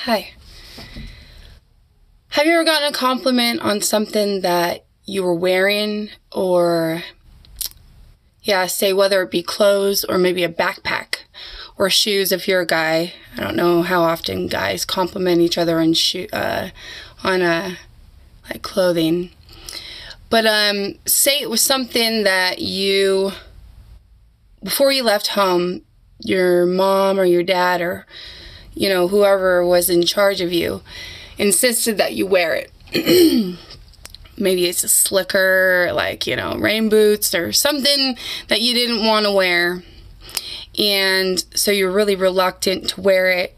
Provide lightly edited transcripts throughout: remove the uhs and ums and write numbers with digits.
Hi. Have you ever gotten a compliment on something that you were wearing, or say whether it be clothes or maybe a backpack or shoes if you're a guy? I don't know how often guys compliment each other on like clothing. But say it was something that you, before you left home, your mom or your dad or whoever was in charge of you insisted that you wear it. Maybe it's a slicker, like, rain boots or something that you didn't want to wear. And so you're really reluctant to wear it.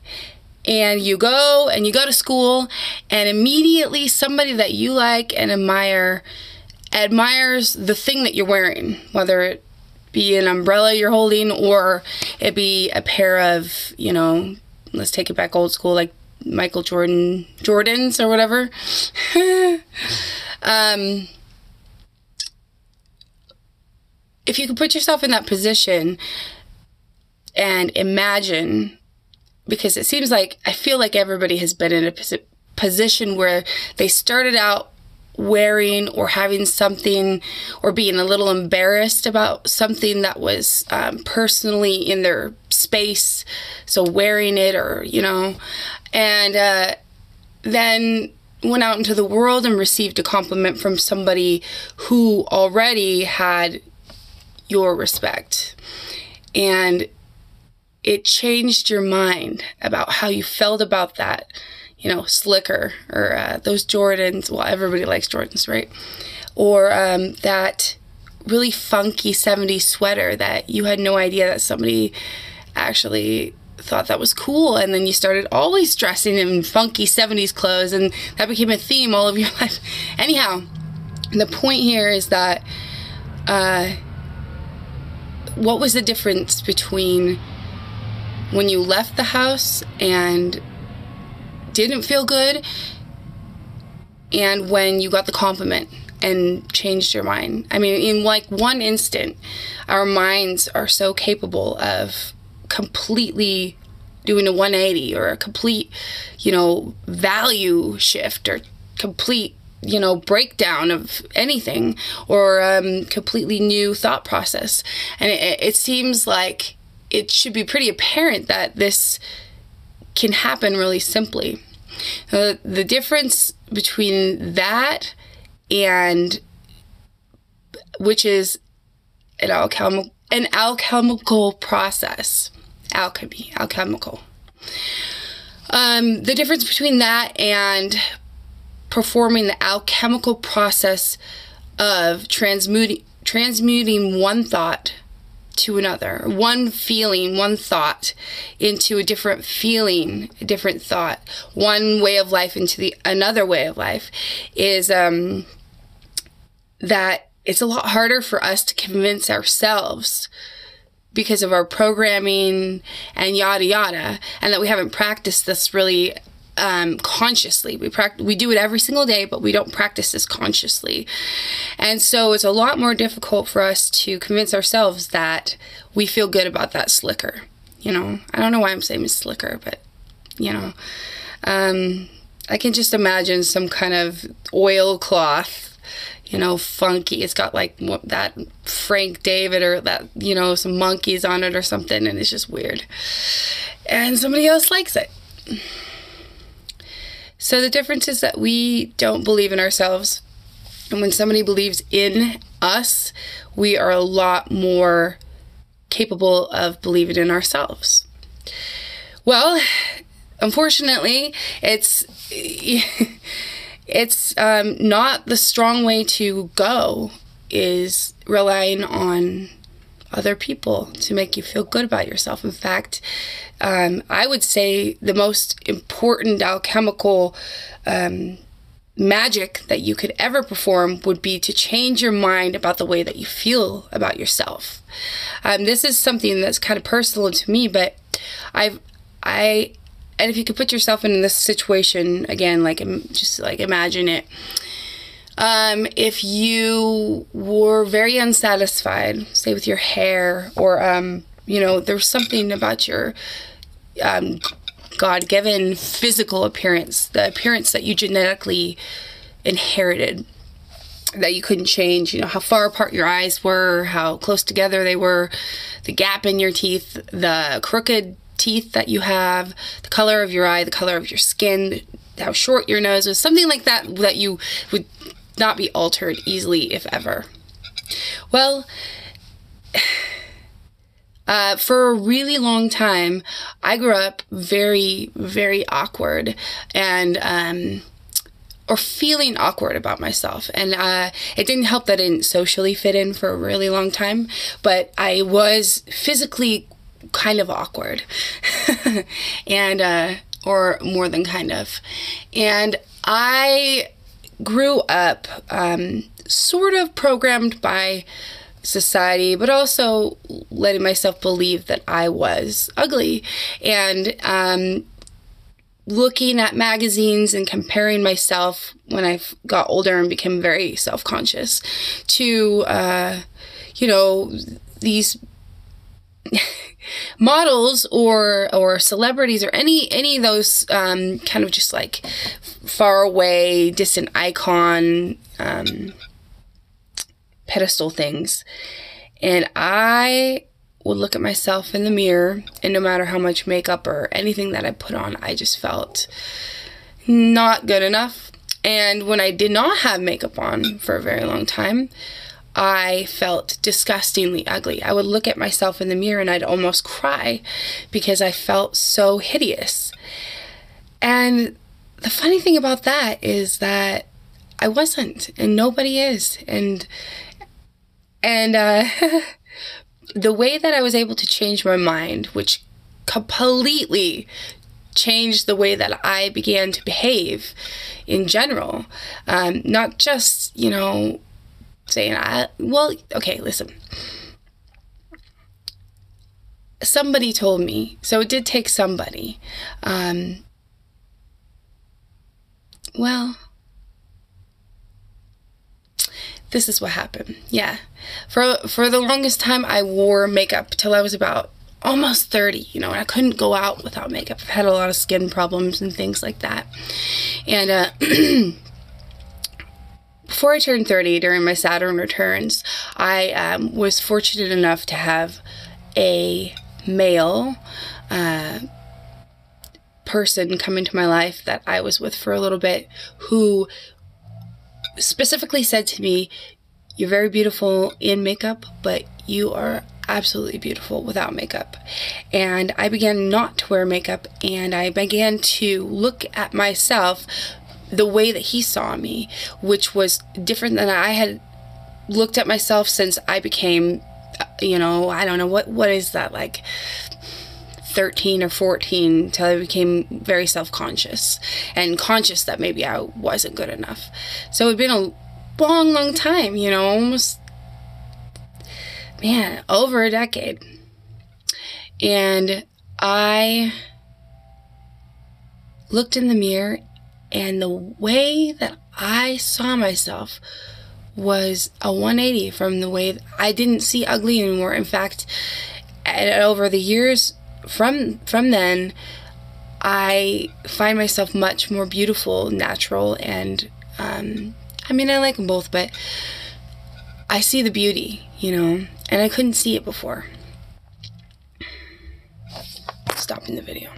And you go to school, and immediately somebody that you like and admires the thing that you're wearing, whether it be an umbrella you're holding or it be a pair of, let's take it back old school, like Michael Jordans or whatever. If you could put yourself in that position and imagine, because it seems like, I feel like everybody has been in a position where they started out wearing or having something or being a little embarrassed about something that was personally in their space, so wearing it, or and then went out into the world and received a compliment from somebody who already had your respect, and it changed your mind about how you felt about that slicker, or those Jordans. Well, everybody likes Jordans, right? Or that really funky 70s sweater that you had no idea that somebody actually thought that was cool, and then you started always dressing in funky 70s clothes, and that became a theme all of your life. Anyhow, the point here is that what was the difference between when you left the house and didn't feel good, and when you got the compliment and changed your mind? I mean, in like one instant, our minds are so capable of completely doing a 180 or a complete, value shift, or complete, breakdown of anything, or completely new thought process. And it seems like it should be pretty apparent that this can happen really simply. The difference between that and, which is an alchemical process, alchemical. The difference between that and performing the alchemical process of transmuting one thought to another, one feeling, one thought into a different feeling, a different thought, one way of life into another way of life, is that it's a lot harder for us to convince ourselves because of our programming and yada yada, and that we haven't practiced this really consciously. We do it every single day, but we don't practice this consciously. And so it's a lot more difficult for us to convince ourselves that we feel good about that slicker. I don't know why I'm saying slicker, but I can just imagine some kind of oilcloth, funky. It's got like that Frank David, or that, some monkeys on it or something, and it's just weird. And somebody else likes it. So the difference is that we don't believe in ourselves. And when somebody believes in us, we are a lot more capable of believing in ourselves. Well, unfortunately, it's not the strong way to go, is relying on other people to make you feel good about yourself. In fact, I would say the most important alchemical magic that you could ever perform would be to change your mind about the way that you feel about yourself. This is something that's kind of personal to me, but and if you could put yourself in this situation again, just imagine it. If you were very unsatisfied, say with your hair, or there's something about your God-given physical appearance, the appearance that you genetically inherited, that you couldn't change. You know, how far apart your eyes were, how close together they were, the gap in your teeth, the crooked teeth that you have, the color of your eye, the color of your skin, how short your nose was, something like that, that you would not be altered easily, if ever. Well, for a really long time, I grew up very, very awkward, and or feeling awkward about myself. And it didn't help that I didn't socially fit in for a really long time, but I was physically kind of awkward. And or more than kind of. And I grew up sort of programmed by society, but also letting myself believe that I was ugly. And looking at magazines and comparing myself when I got older and became very self-conscious to, you know, these models or celebrities or any of those kind of just like far away, distant icon pedestal things. And I would look at myself in the mirror, and no matter how much makeup or anything that I put on, I just felt not good enough. And when I did not have makeup on for a very long time, I felt disgustingly ugly. I would look at myself in the mirror and I'd almost cry because I felt so hideous. And the funny thing about that is that I wasn't, and nobody is. And the way that I was able to change my mind, which completely changed the way that I began to behave in general, not just, you know, saying, well, okay, listen. Somebody told me, so it did take somebody. Well, this is what happened. Yeah. For the longest time, I wore makeup till I was about almost 30, you know, and I couldn't go out without makeup. I've had a lot of skin problems and things like that. And before I turned 30, during my Saturn returns, I was fortunate enough to have a male person come into my life that I was with for a little bit, who specifically said to me, "You're very beautiful in makeup, but you are absolutely beautiful without makeup." And I began not to wear makeup, and I began to look at myself the way that he saw me, which was different than I had looked at myself since I became, you know, I don't know, what is that, like 13 or 14, till I became very self-conscious and conscious that maybe I wasn't good enough. So it'd been a long time, you know, almost, man, over a decade. And I looked in the mirror, and the way that I saw myself was a 180 from the way I didn't see ugly anymore. In fact, over the years from then, I find myself much more beautiful, natural, and I mean, I like them both, but I see the beauty, you know, and I couldn't see it before. Stopping the video.